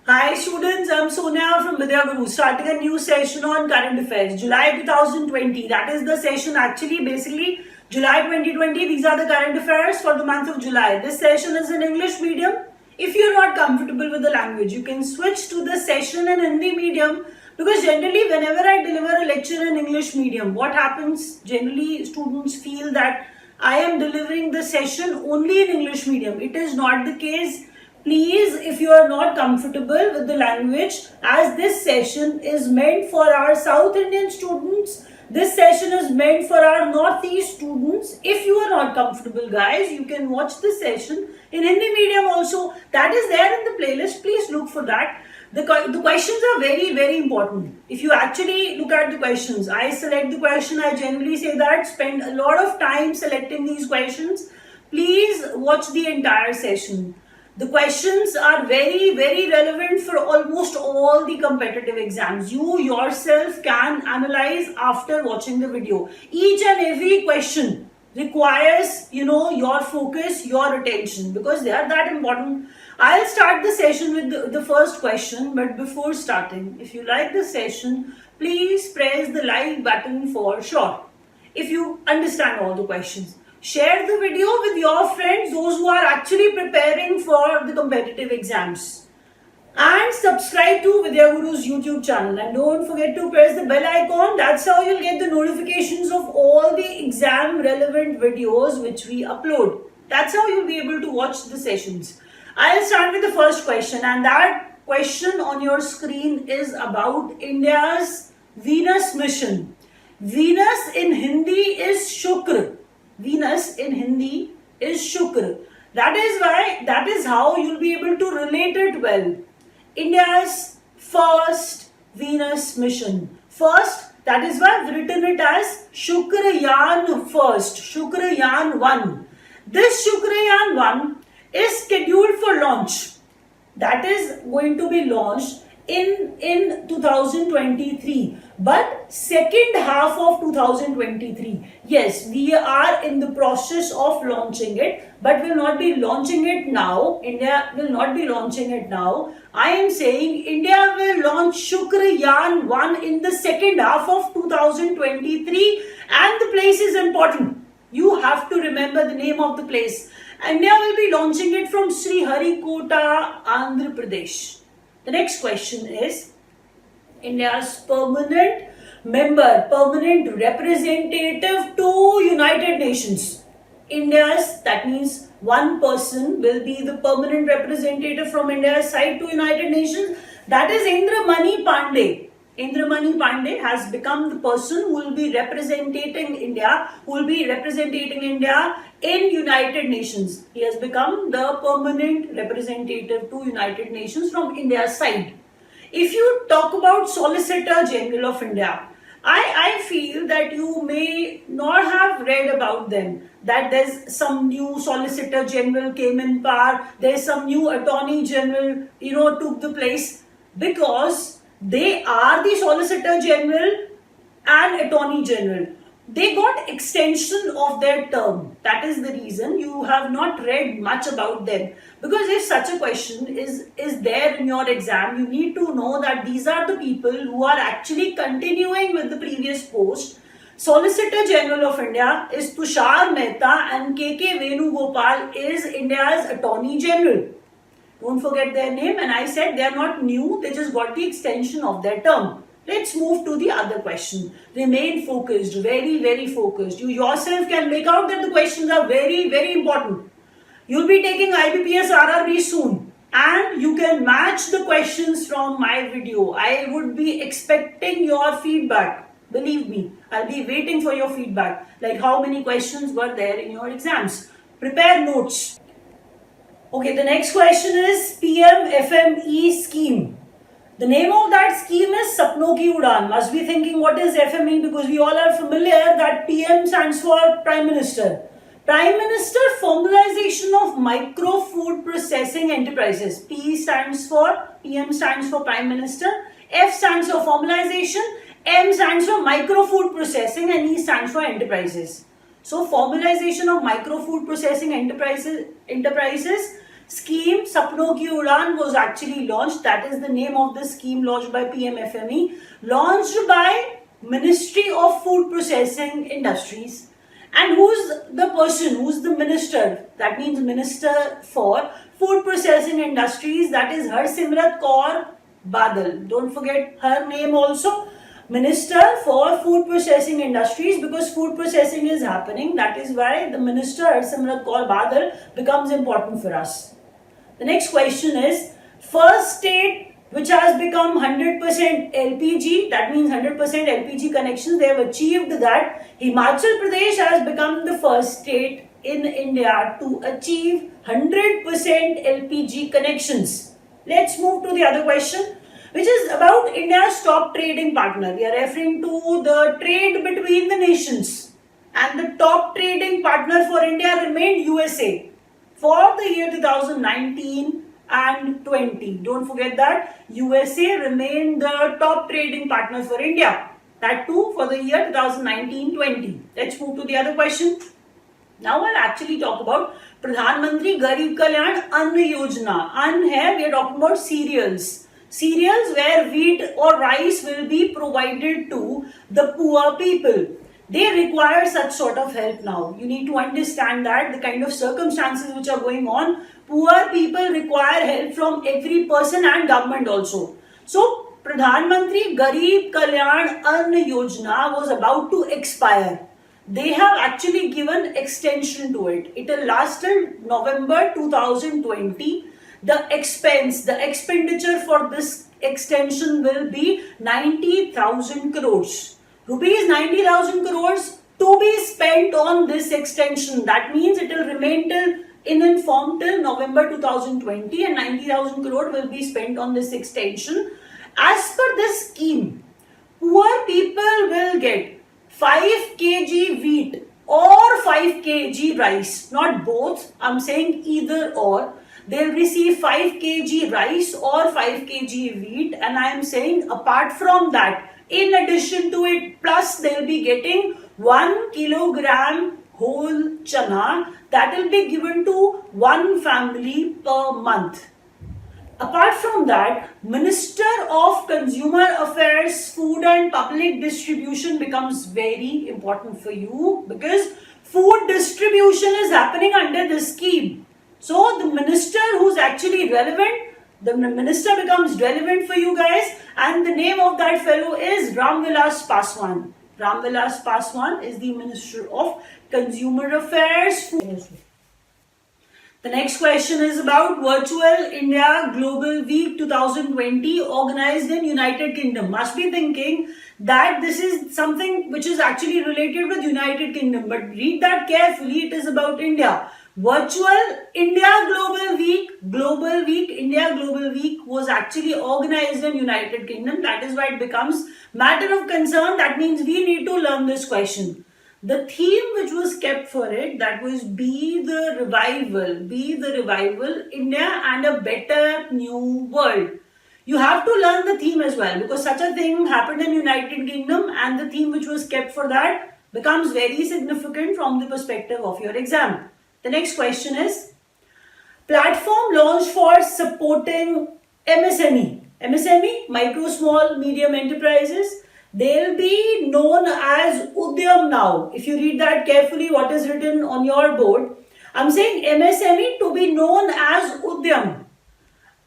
Hi students, I'm Sonia from Vidya Guru, starting a new session on current affairs. July 2020, that is the session actually basically July 2020, these are the current affairs for the month of July. This session is in English medium. If you're not comfortable with the language, you can switch to the session in Hindi medium because generally whenever I deliver a lecture in English medium, what happens generally students feel that I am delivering the session only in English medium. It is not the case. Please, if you are not comfortable with the language, as this session is meant for our South Indian students, this session is meant for our Northeast students. If you are not comfortable, guys, you can watch this session in Hindi medium also. That is there in the playlist. Please look for that. The questions are very, very important. If you actually look at the questions, I select the question. I generally say that spend a lot of time selecting these questions. Please watch the entire session. The questions are very, very relevant for almost all the competitive exams. You yourself can analyze after watching the video. Each and every question requires, your focus, your attention because they are that important. I'll start the session with the first question, but before starting, if you like the session, please press the like button for sure. If you understand all the questions. Share the video with your friends, those who are actually preparing for the competitive exams. And subscribe to Vidya Guru's YouTube channel. And don't forget to press the bell icon. That's how you'll get the notifications of all the exam relevant videos which we upload. That's how you'll be able to watch the sessions. I'll start with the first question. And that question on your screen is about India's Venus mission. Venus in Hindi is Shukra. Venus in Hindi is Shukra. That is how you'll be able to relate it well. India's first Venus mission. First, that is why I've written it as Shukrayaan first, Shukrayaan 1. This Shukrayaan 1 is scheduled for launch. That is going to be launched in 2023, but second half of 2023. Yes, we are in the process of launching it, but will not be launching it now. India will not be launching it now. I am saying India will launch Shukrayaan 1 in the second half of 2023, and the place is important. You have to remember the name of the place. India will be launching it from Sriharikota, Andhra Pradesh. The next question is India's permanent member, permanent representative to United Nations. That means one person will be the permanent representative from India's side to United Nations. That is Indramani Pandey. Indramani Pandey has become the person who will be representing India, in United Nations. He has become the permanent representative to United Nations from India's side. If you talk about Solicitor General of India, I feel that you may not have read about them. That there's some new Solicitor General came in power, there's some new Attorney General, took the place because they are the Solicitor General and Attorney General. They got extension of their term. That is the reason you have not read much about them. Because if such a question is there in your exam, you need to know that these are the people who are actually continuing with the previous post. Solicitor General of India is Tushar Mehta and K.K. Venugopal is India's Attorney General. Don't forget their name, and I said they are not new, they just got the extension of their term. Let's move to the other question. Remain focused, very, very focused. You yourself can make out that the questions are very, very important. You'll be taking IBPS RRB soon, and you can match the questions from my video. I would be expecting your feedback. Believe me, I'll be waiting for your feedback. Like how many questions were there in your exams. Prepare notes. Okay, the next question is PM-FME scheme. The name of that scheme is Sapno Ki Udaan. Must be thinking what is FME because we all are familiar that PM stands for Prime Minister. Prime Minister Formalization of Micro Food Processing Enterprises. PM stands for Prime Minister, F stands for Formalization, M stands for Micro Food Processing and E stands for Enterprises. So formalization of micro food processing enterprises scheme Sapno Ki Udan was actually launched. That is the name of the scheme launched by PMFME, launched by Ministry of Food Processing Industries. And who's the person, who's the minister? That means Minister for Food Processing Industries. That is Harsimrat Kaur Badal. Don't forget her name also. Minister for Food Processing Industries, because food processing is happening. That is why the Minister Harsimrat Kaur Badal becomes important for us. The next question is, first state which has become 100% LPG, that means 100% LPG connections, they have achieved that. Himachal Pradesh has become the first state in India to achieve 100% LPG connections. Let's move to the other question, which is about India's top trading partner. We are referring to the trade between the nations. And the top trading partner for India remained USA for the year 2019 and 20. Don't forget that USA remained the top trading partner for India. That too for the year 2019-20. Let's move to the other question. Now I'll actually talk about Pradhan Mantri Garib Kalyan Ann Yojana. Ann hai, we are talking about cereals. Cereals where wheat or rice will be provided to the poor people. They require such sort of help now. You need to understand that the kind of circumstances which are going on, poor people require help from every person and government also. So, Pradhan Mantri Garib Kalyan Ann Yojana was about to expire. They have actually given extension to it. It will last till November 2020. The expenditure for this extension will be 90,000 crores. Rupees 90,000 crores to be spent on this extension. That means it will remain in form till November 2020 and 90,000 crore will be spent on this extension. As per this scheme, poor people will get 5 kg wheat or 5 kg rice. Not both, I'm saying either or. They'll receive 5 kg rice or 5 kg wheat, and I am saying apart from that, in addition to it, plus they'll be getting 1 kilogram whole chana that will be given to one family per month. Apart from that, Minister of Consumer Affairs, Food and Public Distribution becomes very important for you because food distribution is happening under this scheme. So the minister who's actually relevant, the minister becomes relevant for you guys, and the name of that fellow is Ram Vilas Paswan. Ram Vilas Paswan is the Minister of Consumer Affairs. The next question is about Virtual India Global Week 2020 organized in United Kingdom. Must be thinking that this is something which is actually related with United Kingdom, but read that carefully. It is about India. Virtual India Global Week, India Global Week was actually organized in United Kingdom. That is why it becomes matter of concern. That means we need to learn this question. The theme which was kept for it, that was Be the Revival, India and a Better New World. You have to learn the theme as well because such a thing happened in United Kingdom and the theme which was kept for that becomes very significant from the perspective of your exam. The next question is, platform launched for supporting MSME, micro, small, medium enterprises. They'll be known as Udyam now. If you read that carefully, what is written on your board, I'm saying MSME to be known as Udyam.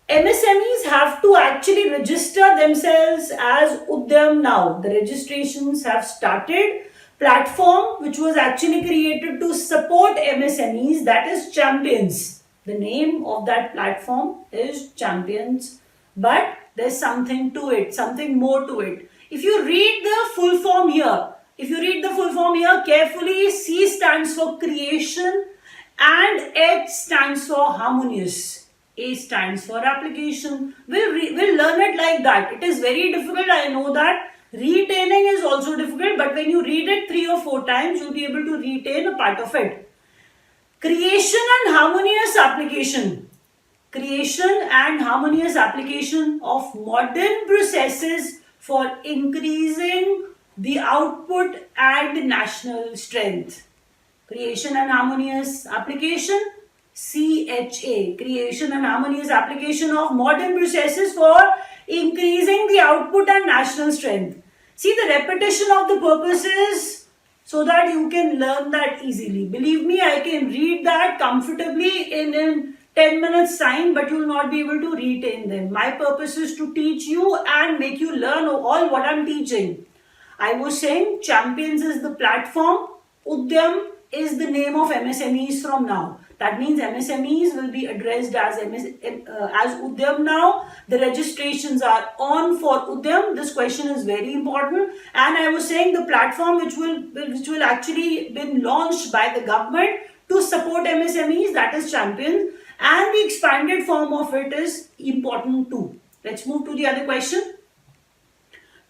MSMEs have to actually register themselves as Udyam now. The registrations have started. Platform which was actually created to support MSMEs, that is Champions. The name of that platform is Champions, but there's something to it, something more to it. If you read the full form here, carefully, C stands for creation and H stands for harmonious. A stands for application. We'll learn it like that. It is very difficult, I know that. Retaining is also difficult, but when you read it 3 or 4 times, you'll be able to retain a part of it. Creation and harmonious application. Creation and harmonious application of modern processes for increasing the output and national strength. Creation and harmonious application CHA, creation and harmonious application of modern processes for increasing the output and national strength. See, the repetition of the purposes so that you can learn that easily. Believe me, I can read that comfortably in 10 minutes time, but you will not be able to retain them. My purpose is to teach you and make you learn all what I'm teaching. I was saying Champions is the platform, Udyam is the name of MSMEs from now. That means MSMEs will be addressed as Udyam now. The registrations are on for Udyam. This question is very important. And I was saying the platform which will actually been launched by the government to support MSMEs, that is Champions. And the expanded form of it is important too. Let's move to the other question.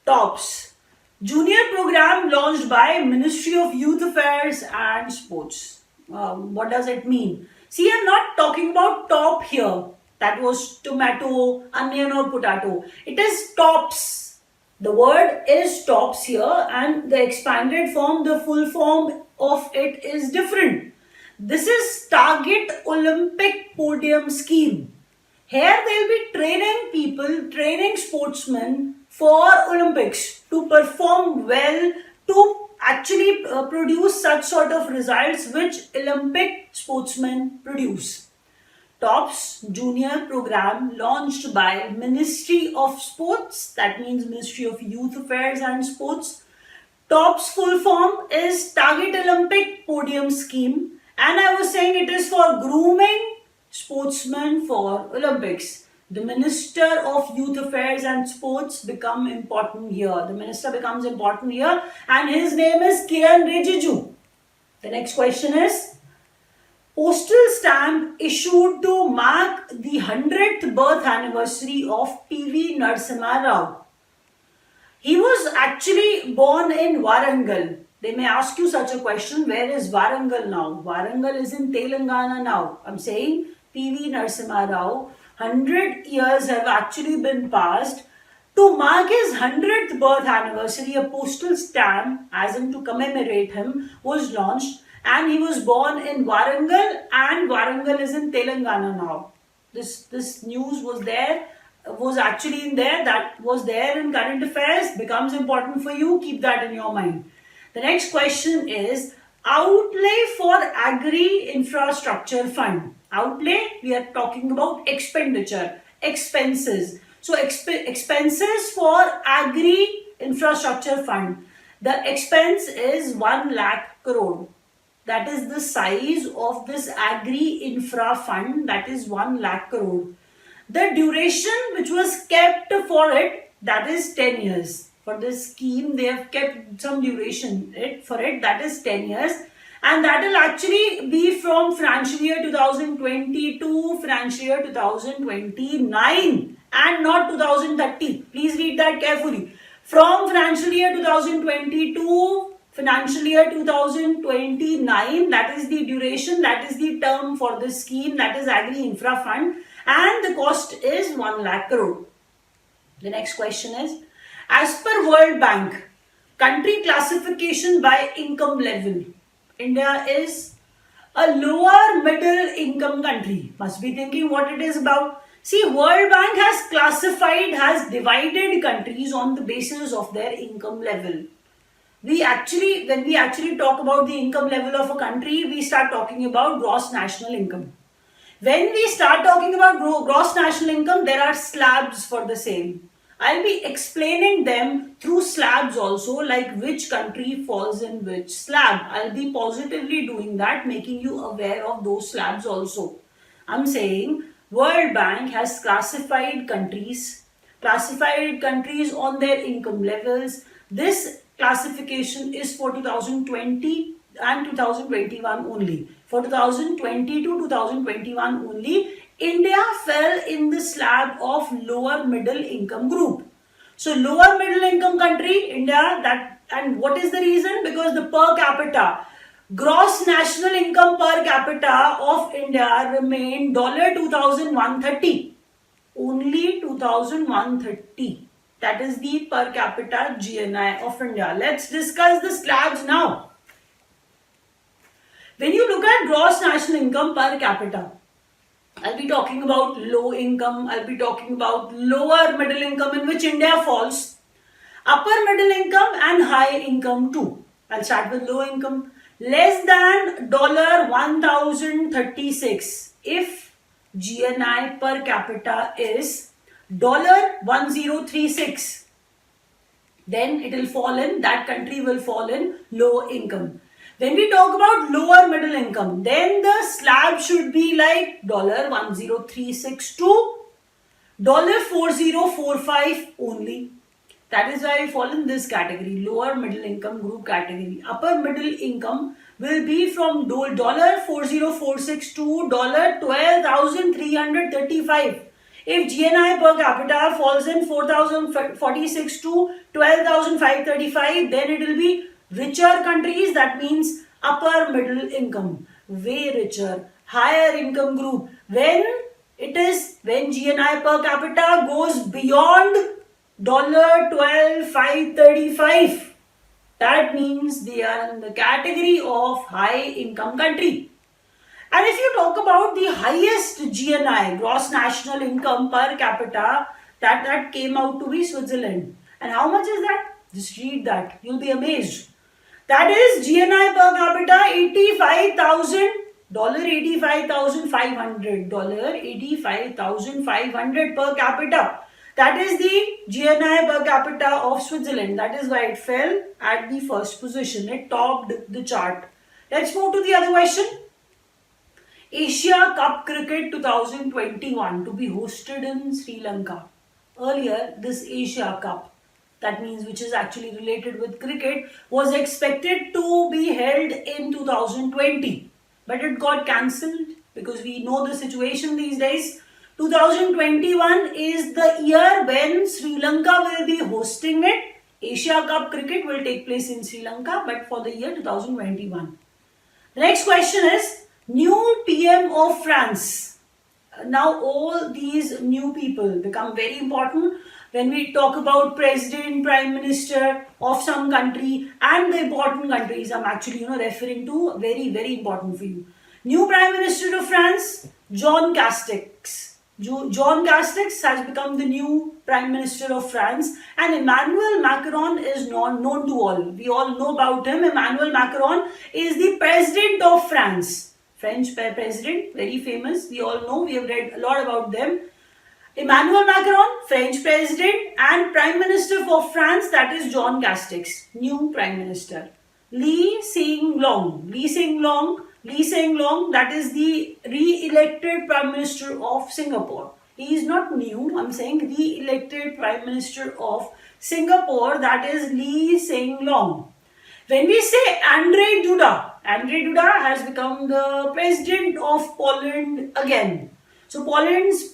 TOPS. Junior program launched by Ministry of Youth Affairs and Sports. What does it mean? See, I'm not talking about top here. That was tomato, onion or potato. It is TOPS. The word is TOPS here, and the expanded form, the full form of it is different. This is Target Olympic Podium Scheme. Here they will be training people, training sportsmen for Olympics to perform well, to actually produce such sort of results which Olympic sportsmen produce. TOPS Junior Program launched by Ministry of Sports, that means Ministry of Youth Affairs and Sports. TOPS full form is Target Olympic Podium Scheme, and I was saying it is for grooming sportsmen for Olympics. The Minister of Youth Affairs and Sports become important here. The minister becomes important here, and his name is Kiran Rijiju. The next question is, postal stamp issued to mark the 100th birth anniversary of P.V. Narasimha Rao. He was actually born in Warangal. They may ask you such a question, where is Warangal now? Warangal is in Telangana now. I'm saying P.V. Narasimha Rao. 100 years have actually been passed. To mark his 100th birth anniversary, a postal stamp, as in to commemorate him, was launched, and he was born in Warangal, and Warangal is in Telangana now. This news was actually in there, that was there in current affairs, becomes important for you, keep that in your mind. The next question is, outlay for agri infrastructure fund. Outlay, we are talking about expenditure, expenses. So expenses for agri infrastructure fund. The expense is 1 lakh crore. That is the size of this agri infra fund, that is 1 lakh crore. The duration which was kept for it, that is 10 years. For this scheme, they have kept some duration for it, that is 10 years. And that will actually be from financial year 2020 to financial year 2029 and not 2030. Please read that carefully. From financial year 2020 to financial year 2029, that is the duration, that is the term for this scheme, that is Agri Infra Fund, and the cost is 1 lakh crore. The next question is, as per World Bank, country classification by income level, India is a lower middle income country. Must be thinking what it is about. See, World Bank has divided countries on the basis of their income level. When we actually talk about the income level of a country, we start talking about gross national income. When we start talking about gross national income, there are slabs for the same. I'll be explaining them through slabs also, like which country falls in which slab. I'll be positively doing that, making you aware of those slabs also. I'm saying World Bank has classified countries on their income levels. This classification is for 2020 and 2021 only. For 2020 to 2021 only, India fell in the slab of lower middle income group. So lower middle income country, India, and what is the reason? Because the per capita, gross national income per capita of India remained $2,130. Only 2,130. That is the per capita GNI of India. Let's discuss the slabs now. When you look at gross national income per capita, I'll be talking about low income, I'll be talking about lower middle income, in which India falls, upper middle income and high income too. I'll start with low income. Less than $1,036. If GNI per capita is $1036, then it will fall in, that country will fall in low income. When we talk about lower middle income, then the slab should be like $1036 to $4045 only. That is why we fall in this category, lower middle income group category. Upper middle income will be from $4046 to $12,335. If GNI per capita falls in 4,046 to 12,535, then it will be richer countries. That means upper middle income, way richer, higher income group. When GNI per capita goes beyond $12,535, that means they are in the category of high income country. And if you talk about the highest GNI, gross national income per capita, that came out to be Switzerland. And how much is that? Just read that. You'll be amazed. That is GNI per capita $85,500. $85,500 per capita. That is the GNI per capita of Switzerland. That is why it fell at the first position. It topped the chart. Let's move to the other question. Asia Cup Cricket 2021 to be hosted in Sri Lanka. Earlier, this Asia Cup, that means which is actually related with cricket, was expected to be held in 2020. But it got cancelled because we know the situation these days. 2021 is the year when Sri Lanka will be hosting it. Asia Cup Cricket will take place in Sri Lanka, but for the year 2021. The next question is, new PM of France. Now all these new people become very important when we talk about president, prime minister of some country, and the important countries I'm actually referring to, very, very important for you. New prime minister of France, Jean Castex. Jean Castex has become the new prime minister of France, and Emmanuel Macron is known to all. We all know about him. Emmanuel Macron is the president of France. French president, very famous. We all know, we have read a lot about them. Emmanuel Macron, French president, and prime minister of France, that is Jean Castex, new prime minister. Lee Hsien Loong, that is the re-elected prime minister of Singapore. He is not new, I'm saying re-elected prime minister of Singapore, that is Lee Hsien Loong. When we say Andrzej Duda has become the president of Poland again. So Poland's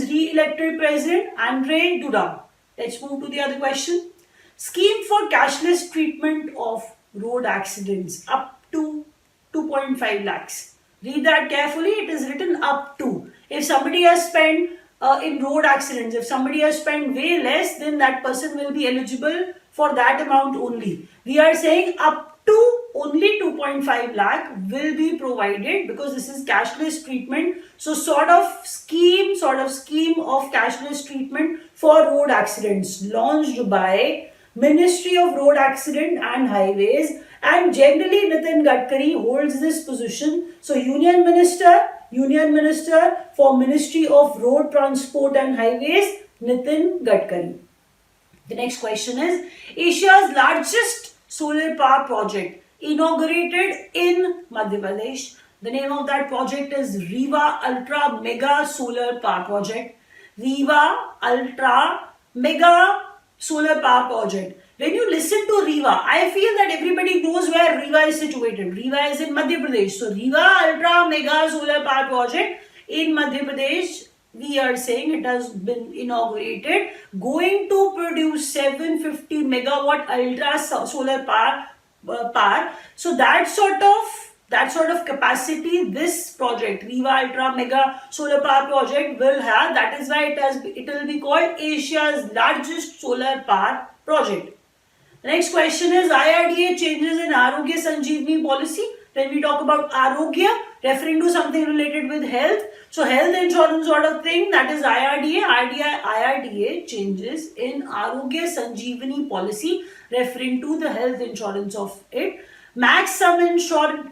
re-elected president, Andrzej Duda. Let's move to the other question. Scheme for cashless treatment of road accidents up to 2.5 lakhs. Read that carefully. It is written up to. If somebody has spent in road accidents, if somebody has spent way less, then that person will be eligible for that amount only. We are saying up to only 2.5 lakh will be provided because this is cashless treatment. So sort of scheme of cashless treatment for road accidents launched by Ministry of Road Accident and Highways, and generally Nitin Gadkari holds this position. So Union Minister for Ministry of Road Transport and Highways, Nitin Gadkari. The next question is, Asia's largest solar power project inaugurated in Madhya Pradesh. The name of that project is Rewa Ultra Mega Solar Power Project. Rewa Ultra Mega Solar Power Project. When you listen to Rewa, I feel that everybody knows where Rewa is situated. Rewa is in Madhya Pradesh. So Rewa Ultra Mega Solar Power Project in Madhya Pradesh, we are saying it has been inaugurated, going to produce 750 megawatt ultra solar power. So that sort of capacity this project, Rewa Ultra Mega Solar Power Project, will have. That is why it will be called Asia's largest solar power project. The next question is, IRDA changes in Arogya Sanjeevani policy. Then we talk about Arogya, referring to something related with health. So health insurance sort of thing, that is IRDA. IRDA changes in Arogya Sanjeevani policy, referring to the health insurance of it. Max sum insured,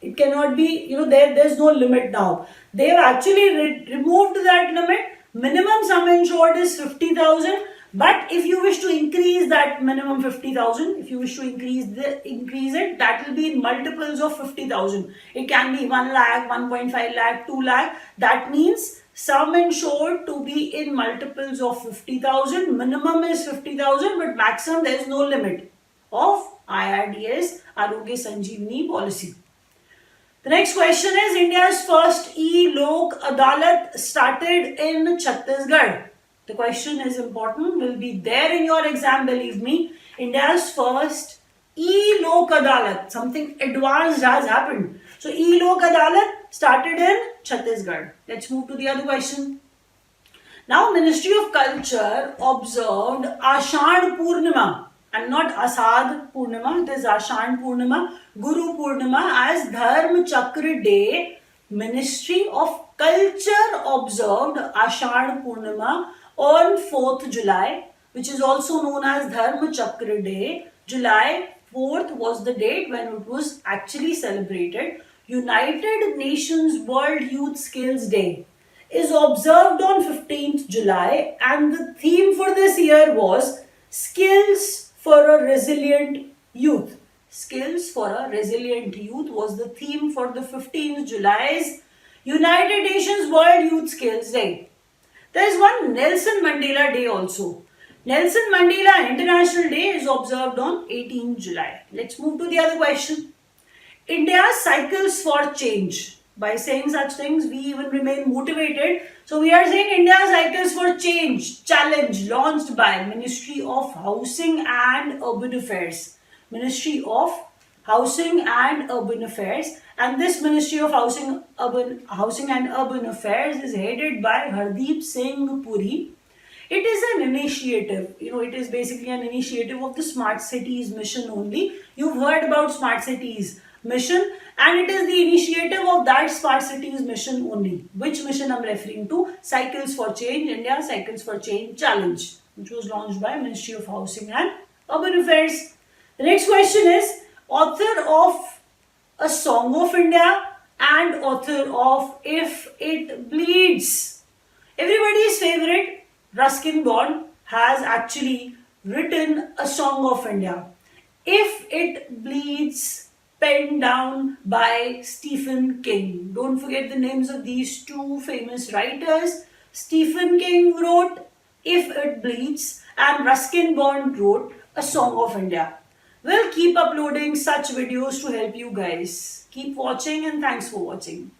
it cannot be, there's no limit now. They've actually removed that limit. Minimum sum insured is 50,000. But if you wish to increase that minimum 50,000, if you wish to increase it, that will be in multiples of 50,000. It can be 1 lakh, 1.5 lakh, 2 lakh. That means sum insured to be in multiples of 50,000. Minimum is 50,000, but maximum there is no limit of IRDA's Arogya Sanjeevani policy. The next question is, India's first e-Lok Adalat started in Chhattisgarh. The question is important, will be there in your exam, believe me. India's first e-Lok Adalat, something advanced has happened. So e-Lok Adalat started in Chhattisgarh. Let's move to the other question. Now, Ministry of Culture observed Ashadh Purnima, and not Asad Purnima, it is Ashadh Purnima, Guru Purnima as Dharma Chakra Day. Ministry of Culture observed Ashadh Purnima on 4th July, which is also known as Dharma Chakra Day. July 4th was the date when it was actually celebrated. United Nations World Youth Skills Day is observed on 15th July, and the theme for this year was Skills for a Resilient Youth. Skills for a Resilient Youth was the theme for the 15th July's United Nations World Youth Skills Day. There is one Nelson Mandela Day also. Nelson Mandela International Day is observed on 18th July. Let's move to the other question. India cycles for change. By saying such things, we even remain motivated. So we are saying India cycles for change challenge launched by Ministry of Housing and Urban Affairs. Ministry of Housing and Urban Affairs, and this Ministry of Housing and Urban Affairs is headed by Hardeep Singh Puri. It is an initiative, it is basically an initiative of the Smart Cities mission only. You've heard about Smart Cities mission, and it is the initiative of that Smart Cities mission only. Which mission I'm referring to? Cycles for Change, India Cycles for Change Challenge, which was launched by Ministry of Housing and Urban Affairs. The next question is, author of A Song of India and author of If It Bleeds. Everybody's favorite, Ruskin Bond, has actually written A Song of India. If It Bleeds, penned down by Stephen King. Don't forget the names of these two famous writers. Stephen King wrote If It Bleeds and Ruskin Bond wrote A Song of India. We'll keep uploading such videos to help you guys. Keep watching, and thanks for watching.